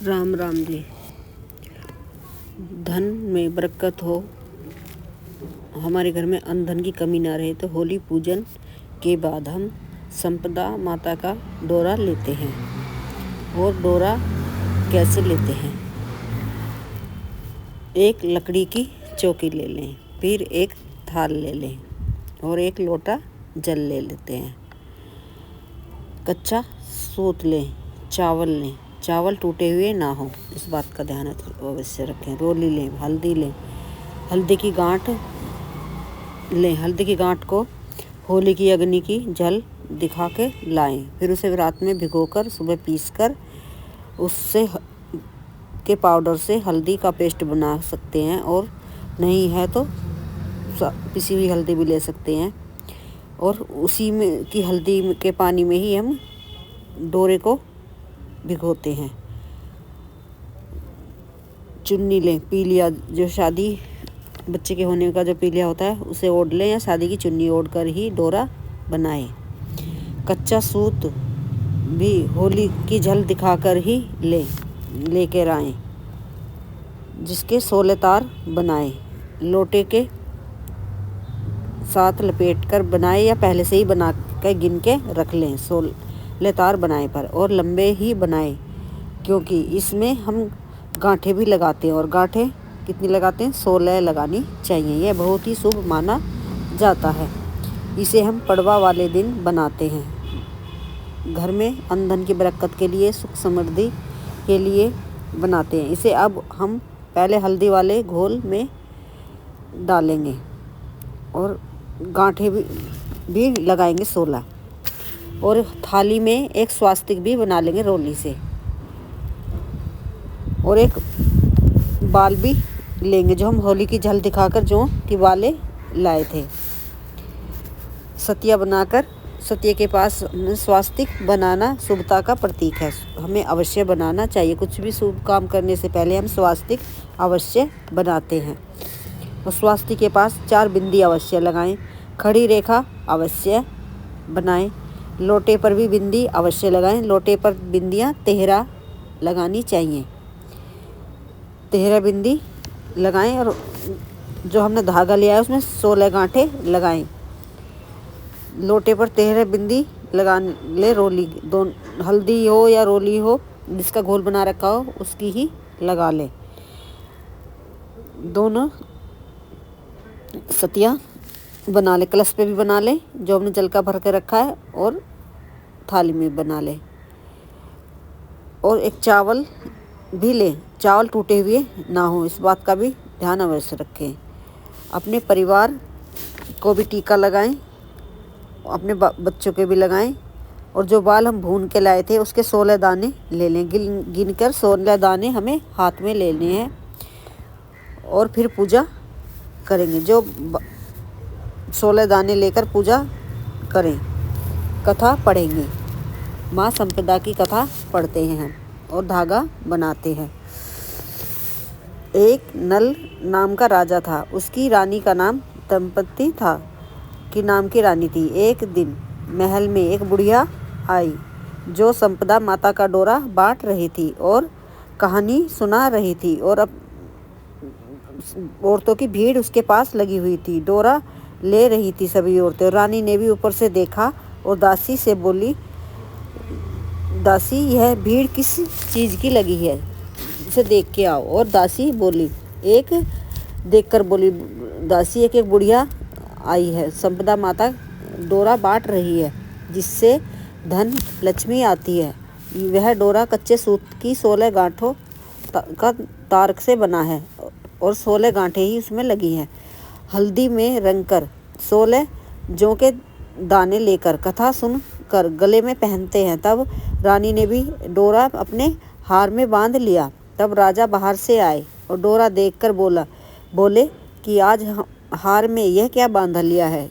राम राम जी। धन में बरकत हो, हमारे घर में अन्न धन की कमी ना रहे, तो होली पूजन के बाद हम संपदा माता का डोरा लेते हैं। और डोरा कैसे लेते हैं? एक लकड़ी की चौकी ले लें, फिर एक थाल ले लें और एक लोटा जल ले लेते हैं। कच्चा सूत लें, चावल लें, चावल टूटे हुए ना हो, इस बात का ध्यान अवश्य रखें। रोली लें, हल्दी लें, हल्दी की गांठ लें। हल्दी की गांठ को होली की अग्नि की जल दिखा के लाएं, फिर उसे रात में भिगोकर सुबह पीसकर उससे के पाउडर से हल्दी का पेस्ट बना सकते हैं, और नहीं है तो पिसी हुई हल्दी भी ले सकते हैं। और उसी में की हल्दी के पानी में ही हम डोरे को भिगोते हैं। चुन्नी लें, पीलिया, जो शादी बच्चे के होने का जो पीलिया होता है उसे ओढ़ लें, या शादी की चुन्नी ओढ़ कर ही डोरा बनाएं। कच्चा सूत भी होली की झल दिखाकर ही लेकर आएं, जिसके 16 तार बनाएं। लोटे के साथ लपेट कर बनाएं, या पहले से ही बना कर गिन के रख लें। 16 तार बनाएं पर, और लंबे ही बनाएं, क्योंकि इसमें हम गांठें भी लगाते हैं। और गांठें कितनी लगाते हैं? 16 लगानी चाहिए। यह बहुत ही शुभ माना जाता है। इसे हम पड़वा वाले दिन बनाते हैं। घर में अन्न धन की बरकत के लिए, सुख समृद्धि के लिए बनाते हैं। इसे अब हम पहले हल्दी वाले घोल में डालेंगे और गांठें भी लगाएंगे 16। और थाली में एक स्वास्तिक भी बना लेंगे रोली से, और एक बाल भी लेंगे जो हम होली की झल दिखाकर जो कि वाले लाए थे। सतिया बनाकर, सतिया के पास स्वास्तिक बनाना शुभता का प्रतीक है, हमें अवश्य बनाना चाहिए। कुछ भी शुभ काम करने से पहले हम स्वास्तिक अवश्य बनाते हैं। और स्वास्तिक के पास 4 बिंदी अवश्य लगाएं। खड़ी रेखा अवश्य बनाएं। लोटे पर भी बिंदी अवश्य लगाएं। लोटे पर बिंदियां 13 लगानी चाहिए। 13 बिंदी लगाएं, और जो हमने धागा लिया है उसमें 16 गांठें लगाएं। लोटे पर 13 बिंदी लगा ले। रोली दोनों, हल्दी हो या रोली हो, जिसका घोल बना रखा हो उसकी ही लगा ले। दोनों सतिया बना ले, कलश पे भी बना ले जो हमने जल का भर के रखा है, और थाली में बना ले। और एक चावल भी ले, चावल टूटे हुए ना हो, इस बात का भी ध्यान अवश्य रखें। अपने परिवार को भी टीका लगाएं, अपने बच्चों के भी लगाएं। और जो बाल हम भून के लाए थे उसके 16 दाने ले लें। गिन कर 16 दाने हमें हाथ में लेने हैं, और फिर पूजा करेंगे। जो 16 दाने लेकर पूजा करें, कथा पढ़ेंगे। माँ संपदा की कथा पढ़ते हैं हम, और धागा बनाते हैं। एक नल नाम का राजा था, उसकी रानी का नाम दंपति था कि नाम की रानी थी। एक दिन महल में एक बुढ़िया आई, जो संपदा माता का डोरा बांट रही थी और कहानी सुना रही थी, और अब औरतों की भीड़ उसके पास लगी हुई थी। डोरा ले रही थी सभी औरतें। रानी ने भी ऊपर से देखा और दासी से बोली, दासी यह भीड़ किस चीज़ की लगी है, इसे देख के आओ। और दासी बोली, एक देखकर बोली दासी, एक बुढ़िया आई है, संपदा माता डोरा बांट रही है, जिससे धन लक्ष्मी आती है। वह डोरा कच्चे सूत की 16 गांठों का तार से बना है, और 16 गांठें ही उसमें लगी हैं। हल्दी में रंग कर 16 जौ के दाने लेकर कथा सुन कर गले में पहनते हैं। तब रानी ने भी डोरा अपने हार में बांध लिया। तब राजा बाहर से आए और डोरा देखकर बोले कि आज हार में यह क्या बांध लिया है?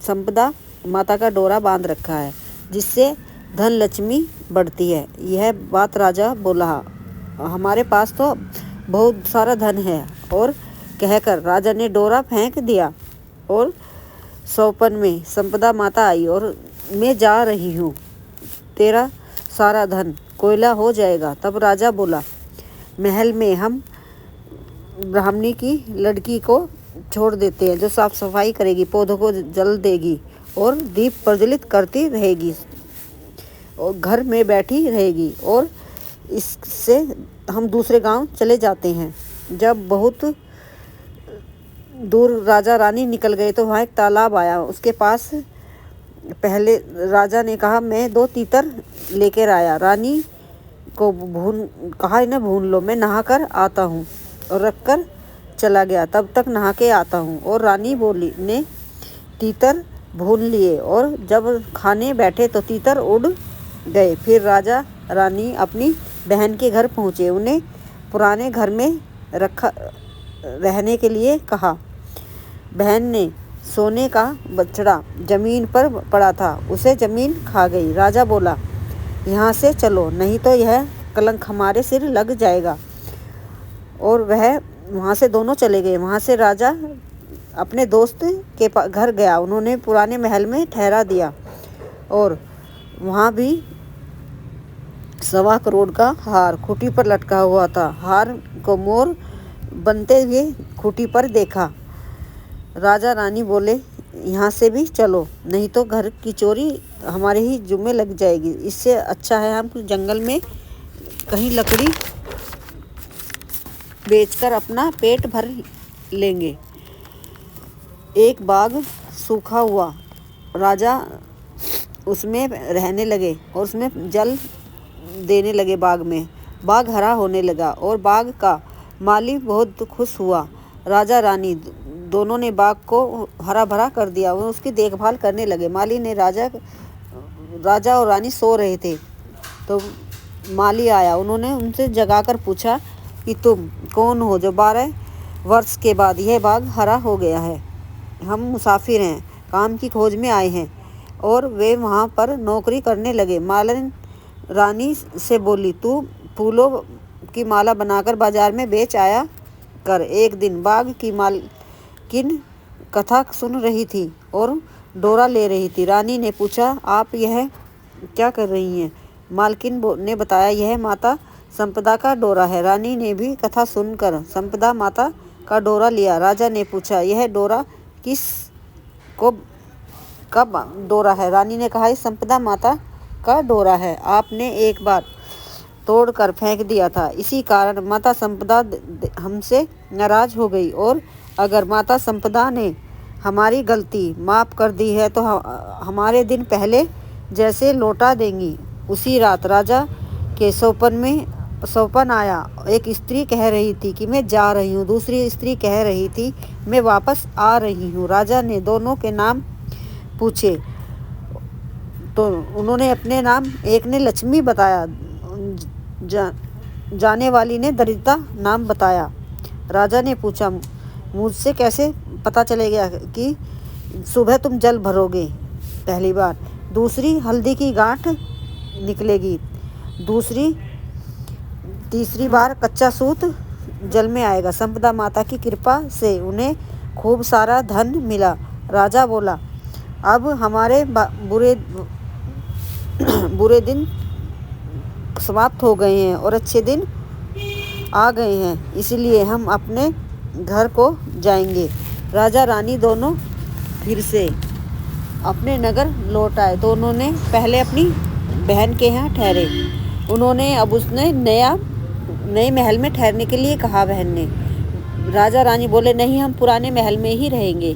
संपदा माता का डोरा बांध रखा है, जिससे धन लक्ष्मी बढ़ती है। यह बात राजा बोला, हमारे पास तो बहुत सारा धन है। और कहकर राजा ने डोरा फेंक दिया, और सौपन में संपदा माता आई, और मैं जा रही हूँ, तेरा सारा धन कोयला हो जाएगा। तब राजा बोला, महल में हम ब्राह्मणी की लड़की को छोड़ देते हैं, जो साफ सफाई करेगी, पौधों को जल देगी और दीप प्रज्वलित करती रहेगी और घर में बैठी रहेगी, और इससे हम दूसरे गांव चले जाते हैं। जब बहुत दूर राजा रानी निकल गए तो वहाँ एक तालाब आया। उसके पास पहले राजा ने कहा, मैं 2 तीतर लेकर आया। रानी को कहा इन्हें भून लो, मैं नहा कर आता हूँ, और रख कर चला गया, तब तक नहा के आता हूँ। और रानी बोली ने तीतर भून लिए, और जब खाने बैठे तो तीतर उड़ गए। फिर राजा रानी अपनी बहन के घर पहुँचे। उन्हें पुराने घर में रहने के लिए कहा। बहन ने सोने का बछड़ा जमीन पर पड़ा था, उसे जमीन खा गई। राजा बोला, यहाँ से चलो, नहीं तो यह कलंक हमारे सिर लग जाएगा। और वह वहाँ से दोनों चले गए। वहाँ से राजा अपने दोस्त के घर गया। उन्होंने पुराने महल में ठहरा दिया, और वहाँ भी 1.25 करोड़ का हार खूंटी पर लटका हुआ था। हार को मोर बनते हुए खूंटी पर देखा। राजा रानी बोले, यहाँ से भी चलो, नहीं तो घर की चोरी हमारे ही जुम्मे लग जाएगी। इससे अच्छा है हम जंगल में कहीं लकड़ी बेचकर अपना पेट भर लेंगे। एक बाग सूखा हुआ, राजा उसमें रहने लगे और उसमें जल देने लगे। बाग हरा होने लगा और बाग का माली बहुत खुश हुआ। राजा रानी दोनों ने बाग को हरा भरा कर दिया। वो उसकी देखभाल करने लगे। माली ने राजा और रानी सो रहे थे तो माली आया। उन्होंने उनसे जगाकर पूछा कि तुम कौन हो जो 12 वर्ष के बाद यह बाग हरा हो गया है? हम मुसाफिर हैं, काम की खोज में आए हैं। और वे वहाँ पर नौकरी करने लगे। मालिन रानी से बोली, तू फूलों की माला बनाकर बाजार में बेच आया कर। एक दिन बाग की मालकिन कथा सुन रही थी और डोरा ले रही थी। रानी ने पूछा, आप यह क्या कर रही हैं? मालकिन ने बताया, यह माता संपदा का डोरा है। रानी ने भी कथा सुनकर संपदा माता का डोरा लिया। राजा ने पूछा, यह डोरा कब डोरा है? रानी ने कहा, संपदा माता का डोरा है, आपने एक बार तोड़कर फेंक दिया था, इसी कारण माता संपदा हमसे नाराज हो गई। और अगर माता संपदा ने हमारी गलती माफ़ कर दी है तो हमारे दिन पहले जैसे लौटा देंगी। उसी रात राजा के सौपन आया। एक स्त्री कह रही थी कि मैं जा रही हूँ, दूसरी स्त्री कह रही थी मैं वापस आ रही हूँ। राजा ने दोनों के नाम पूछे तो उन्होंने अपने नाम, एक ने लक्ष्मी बताया, जाने वाली ने दरिद्रता नाम बताया। राजा ने पूछा, मुझसे कैसे पता चलेगा कि सुबह तुम जल भरोगे? पहली बार। दूसरी, हल्दी की गांठ निकलेगी। तीसरी बार कच्चा सूत जल में आएगा। संपदा माता की कृपा से उन्हें खूब सारा धन मिला। राजा बोला, अब हमारे बुरे दिन समाप्त हो गए हैं और अच्छे दिन आ गए हैं, इसलिए हम अपने घर को जाएंगे। राजा रानी दोनों फिर से अपने नगर लौट आए तो उन्होंने पहले अपनी बहन के यहाँ ठहरे। उन्होंने अब उसने नए महल में ठहरने के लिए कहा। बहन ने, राजा रानी बोले, नहीं, हम पुराने महल में ही रहेंगे।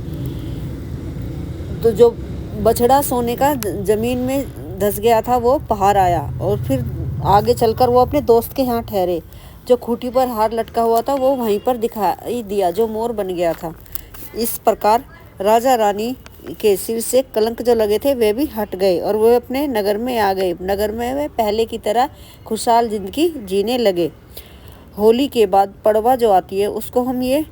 तो जो बछड़ा सोने का जमीन में धंस गया था वो बाहर आया और फिर आगे चलकर वो अपने दोस्त के यहाँ ठहरे। जो खूंटी पर हार लटका हुआ था वो वहीं पर दिखाई दिया, जो मोर बन गया था। इस प्रकार राजा रानी के सिर से कलंक जो लगे थे वे भी हट गए और वे अपने नगर में आ गए। नगर में वे पहले की तरह खुशहाल जिंदगी जीने लगे। होली के बाद पड़वा जो आती है उसको हम ये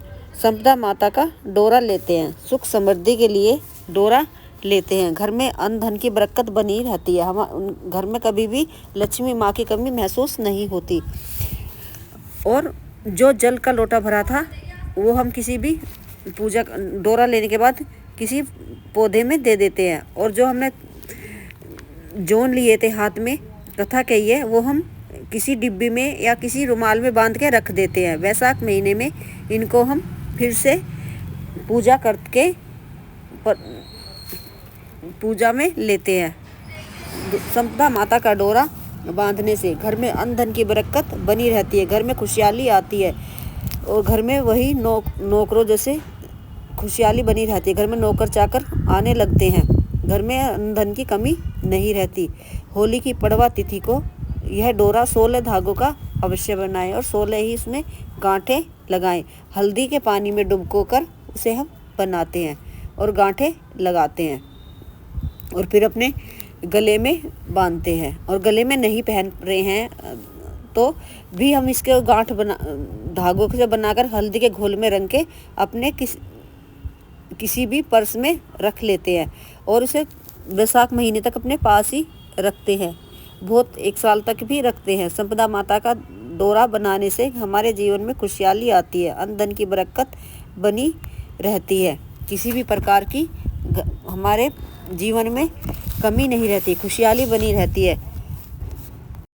संपदा माता का डोरा लेते हैं, सुख समृद्धि के लिए डोरा लेते हैं। घर में अन्न धन की बरकत बनी रहती है। हम घर में कभी भी लक्ष्मी माँ की कमी महसूस नहीं होती। और जो जल का लोटा भरा था वो हम किसी भी डोरा लेने के बाद किसी पौधे में दे देते हैं। और जो हमने जोन लिए थे हाथ में, कथा कही है, वो हम किसी डिब्बी में या किसी रुमाल में बांध के रख देते हैं। वैशाख महीने में इनको हम फिर से पूजा करके पूजा में लेते हैं। संपदा माता का डोरा बांधने से घर में अन्न धन की बरकत बनी रहती है, घर में खुशहाली आती है और घर में वही नौकरों जैसे खुशहाली बनी रहती है। घर में नौकर चाकर आने लगते हैं, घर में अन्न धन की कमी नहीं रहती। होली की पड़वा तिथि को यह डोरा 16 धागों का अवश्य बनाएं और 16 ही इसमें गांठें लगाएं। हल्दी के पानी में डुबो कर उसे हम बनाते हैं और गांठें लगाते हैं और फिर अपने गले में बांधते हैं। और गले में नहीं पहन रहे हैं तो भी हम इसके गांठ धागों से बनाकर हल्दी के घोल में रंग के अपने किसी भी पर्स में रख लेते हैं और उसे वैशाख महीने तक अपने पास ही रखते हैं, बहुत 1 साल तक भी रखते हैं। संपदा माता का डोरा बनाने से हमारे जीवन में खुशहाली आती है, अन्न धन की बरकत बनी रहती है, किसी भी प्रकार की हमारे जीवन में कमी नहीं रहती, खुशहाली बनी रहती है।